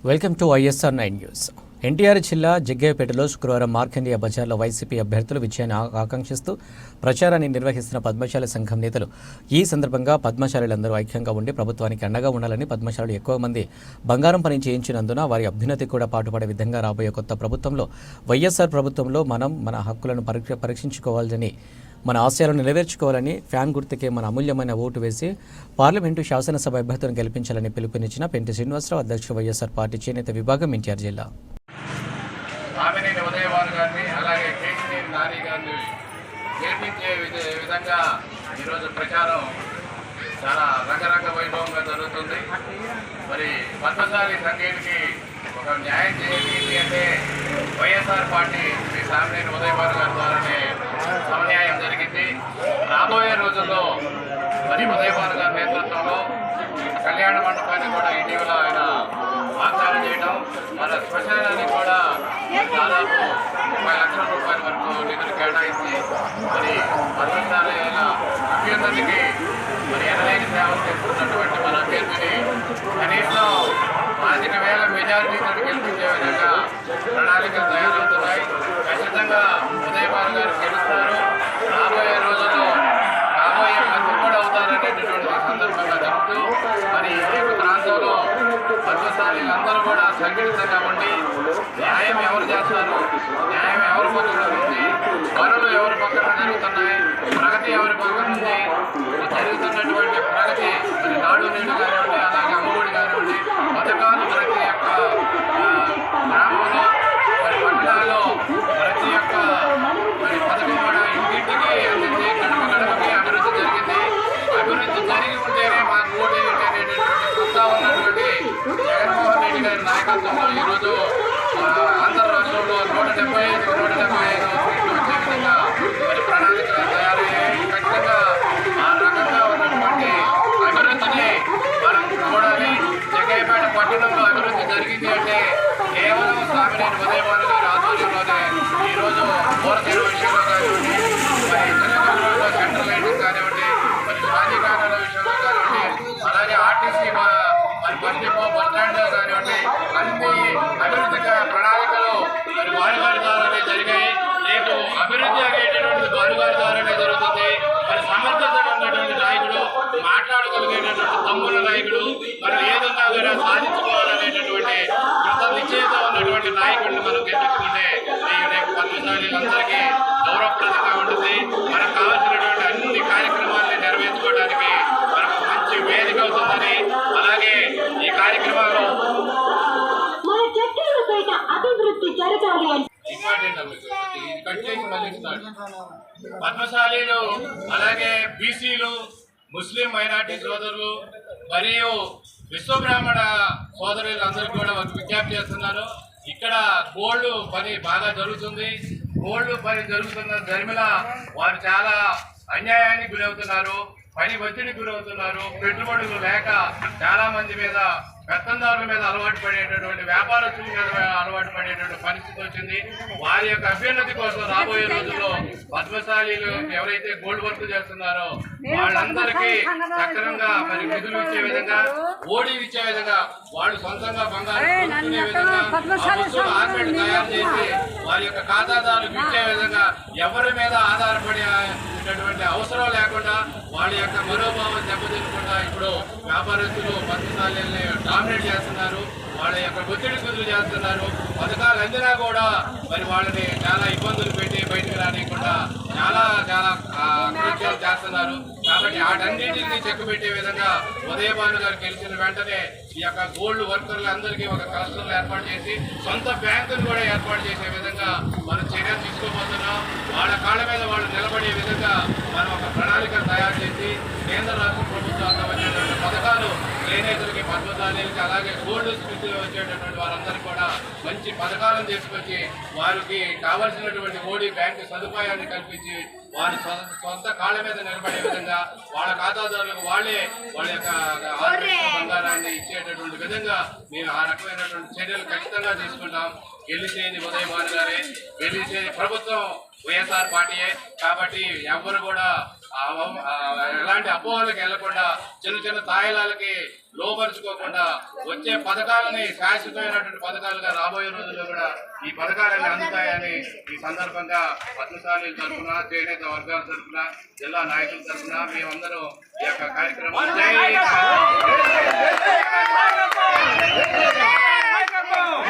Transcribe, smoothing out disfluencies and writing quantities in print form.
Welcome to ISR 9 news. NTR జిల్లా జగ్గయ్యపేటలో శుక్రవారం మార్కండేయ బజార్లో వైసీపీ అభ్యర్థులు విజయాన్ని ఆకాంక్షిస్తూ ప్రచారాన్ని నిర్వహిస్తున్న పద్మశాలి సంఘం నేతలు ఈ సందర్భంగా పద్మశాలీలందరూ ఐక్యంగా ఉండి ప్రభుత్వానికి అండగా ఉండాలని, పద్మశాలులు ఎక్కువ మంది బంగారం పని చేయించినందున వారి అభ్యున్నతి కూడా పాటుపడే విధంగా రాబోయే కొత్త ప్రభుత్వంలో వైఎస్ఆర్ ప్రభుత్వంలో మనం మన హక్కులను పరీక్షించుకోవాలని, మన ఆశయాలను నెరవేర్చుకోవాలని, ఫ్యాన్ గుర్తుకే మన అమూల్యమైన ఓటు వేసి పార్లమెంటు శాసనసభ అభ్యర్థులను గెలిపించాలని పిలుపునిచ్చిన పెంటి శ్రీనివాసరావు, అధ్యక్షుడు వైఎస్ఆర్ పార్టీ చేనేత విభాగం, ఎన్టీఆర్ జిల్లా. ఈరోజు ప్రచారం చాలా రంగరంగ వైభవంగా జరుగుతుంది. మరి పద్మశాలి సంఘానికి ఒక న్యాయం చేయాలి అంటే వైఎస్ఆర్ పార్టీ శ్రీ సామినేని ఉదయభాను గారి ద్వారానే సమన్యాయం జరిగింది. రాబోయే రోజుల్లో మరి ఉదయభాను గారి నేతృత్వంలో కళ్యాణ మండపాన్ని కూడా ఇటీవల ఆయన వాగ్దానం చేయడం, మన శ్మశానానికి కూడా దాదాపు 30 లక్షల రూపాయల వరకు నిధులు కేటాయించి మరి పద్మశాలి అభ్యర్థులకి మరి ఎనలేని సేవలు చేస్తున్నటువంటి మన అభ్యర్థిని కనీసం 5,000 మెజారిటీతో గెలిపించే విధంగా ప్రణాళికలు తయారవుతున్నాయి. ఖచ్చితంగా ఉదయభాను గారు గెలుస్తారు. రాబోయే రోజుల్లో రాబోయే మంత్రి కూడా అవుతారనేటటువంటి సందర్భంగా చెప్తూ మరి ఈ ప్రాంతంలో పద్మశాలీలందరూ కూడా సంఘటితంగా ఉండి న్యాయం ఎవరు చేస్తారు, న్యాయం ఎవరి పక్కన ఉంది, పనులు ఎవరి పక్కన జరుగుతున్నాయి, ప్రగతి ఎవరి పక్కన ఉంది, జరుగుతున్నటువంటి ప్రగతి మరి నాడు నేడు కానివ్వండి, అలాగే అమ్మఒడి కానివ్వండి, పథకాలు ప్రతి ఒక్క గ్రామంలో మరి పట్టణాల్లో ప్రతి ఒక్క మరి పథకం కూడా ఇంటింటికి అందించి గడప గడపకి అభివృద్ధి జరిగింది. అభివృద్ధి జరిగి ఉంటేనే మాకు ఓటు అనేటటువంటి సత్తా ఉన్నటువంటి జగన్మోహన్ రెడ్డి గారి నాయకత్వంలో ఈరోజు ఆంధ్ర రాష్ట్రంలో 175 సీట్లు వచ్చే విధంగా మరి ప్రణాళికలు తయారయ్యాయి. ఖచ్చితంగా ఆ రకంగా ఉన్నటువంటి అభివృద్ధిని మనం చూడాలి. జగ్గయ్యపేట పట్టణంలో అభివృద్ధి జరిగింది అంటే కేవలం సామినేని ఉదయభాను గారి ఆధ్వర్యంలోనే. ఈరోజు పూరతీర విషయంలో కానివ్వండి, మరి చిన్నగూరులో సెంట్రల్ లైటింగ్ కానివ్వండి, మరి షాదీఖానాల విషయంలో కానివ్వండి, అలాగే ఆర్టీసీ మరి బస్డిపో బస్ స్టాండ్లో కానివ్వండి, అన్ని అభివృద్ధి ప్రణాళికలు మరి వారి ద్వారానే జరిగాయి. రేపు అభివృద్ధి అనేటటువంటి వారి ద్వారానే జరుగుతుంది. మరి సమర్థత ఉన్నటువంటి నాయకుడు, మాట్లాడగలిగేటటువంటి తమ్ముల నాయకుడు, మరి ఏదన్నా కూడా సాధించుకోవాలనేటటువంటి కృత నిశ్చయత ఉన్నటువంటి నాయకుడిని మనం గెలుచుకుంటే రేపు పద్మశాలీలందరికీ గౌరవప్రదంగా ఉంటుంది. మనకు కావాల్సినటువంటి అన్ని కార్యక్రమాలను నెరవేర్చుకోవడానికి మనకు మంచి వేదిక అవుతుందని, అలాగే ఈ కార్యక్రమాల్లో పద్మశాలీలు అలాగే బీసీలు, ముస్లిం మైనార్టీ సోదరులు మరియు విశ్వబ్రాహ్మణ సోదరులందరికీ కూడా విజ్ఞప్తి చేస్తున్నారు. ఇక్కడ గోల్డ్ పని బాగా జరుగుతుంది. గోల్డ్ పని జరుగుతున్న ధర్మిల వారు చాలా అన్యాయానికి గురవుతున్నారు, పని ఒత్తిడికి గురవుతున్నారు. పెట్టుబడులు లేక చాలా మంది మీద, పెత్తందారుల మీద అలవాటు పడేటటువంటి, వ్యాపారస్తుల మీద అలవాటు పడేటువంటి పరిస్థితి వచ్చింది. వారి యొక్క అభ్యున్నతి కోసం రాబోయే రోజుల్లో పద్మశాలీలు ఎవరైతే గోల్డ్ వర్క్ చేస్తున్నారో వాళ్ళందరికీ సక్రమంగా మరి నిధులు ఇచ్చే విధంగా, ఓడీ ఇచ్చే విధంగా, వాళ్ళు సొంతంగా బంగారం కొనుక్కునే విధంగా, ఆర్మెంట్ తయారు చేసి వారి యొక్క ఖాతాదారులకు ఇచ్చే విధంగా, ఎవరి మీద ఆధారపడేటటువంటి అవసరం లేకుండా వాళ్ళ యొక్క మనోభావం దెబ్బతినకుండా ఇప్పుడు వ్యాపారస్తులు పద్మశాలీల్ని డామినేట్ చేస్తున్నారు. వాళ్ళ యొక్క ఒత్తిడి కుదురు చేస్తున్నారు. పథకాలు అందినా కూడా మరి వాళ్ళని చాలా ఇబ్బందులు పెట్టి బయటకు రానియకుండా చాలా కృత్యాలు చేస్తున్నారు. కాబట్టి వాటన్నింటినీ చెక్కు పెట్టే విధంగా ఉదయభాను గారు గెలిచిన వెంటనే ఈ యొక్క గోల్డ్ వర్కర్లందరికీ ఒక క్లస్టర్లు ఏర్పాటు చేసి సొంత బ్యాంకును కూడా ఏర్పాటు చేసే విధంగా మనం చర్యలు తీసుకోబోతున్నాం. వాళ్ళ కాళ్ళ మీద వాళ్ళు నిలబడే విధంగా మనం ఒక ప్రణాళిక తయారు చేసి కేంద్ర రాష్ట్ర ప్రభుత్వాలు వచ్చేటువంటి పథకాలు చేనేతలకి, పద్మశాలీలకి, అలాగే గోల్డ్ స్థితిలో వచ్చేటటువంటి వారందరికీ కూడా మంచి పథకాలను తీసుకొచ్చి వారికి కావలసినటువంటి ఓడీ బ్యాంకు సదుపాయాన్ని కల్పించి వారి సొంత కాళ్ళ మీద నిలబడే విధంగా వాళ్ళ ఖాతాదారులకు వాళ్ళే వాళ్ళ యొక్క బంగారాన్ని ఇచ్చేటటువంటి విధంగా మేము ఆ రకమైనటువంటి చర్యలు ఖచ్చితంగా తీసుకుంటాం. గెలిచేది ఉదయభాను గారే, గెలిచేది ప్రభుత్వం వైఎస్ఆర్ పార్టీయే. కాబట్టి ఎవరు కూడా ఎలాంటి అపోహలకు వెళ్లకుండా చిన్న చిన్న తాయిలాలకి లోపరుచుకో చూసుకోకుండా వచ్చే పథకాలని శాశ్వతమైనటువంటి పథకాలుగా రాబోయే రోజుల్లో కూడా ఈ పథకాలన్నీ అందుతాయని ఈ సందర్భంగా పద్మశాలి తరఫున, చేనేత వర్గాల తరఫున, జిల్లా నాయకుల తరఫున మేమందరం ఈ యొక్క కార్యక్రమం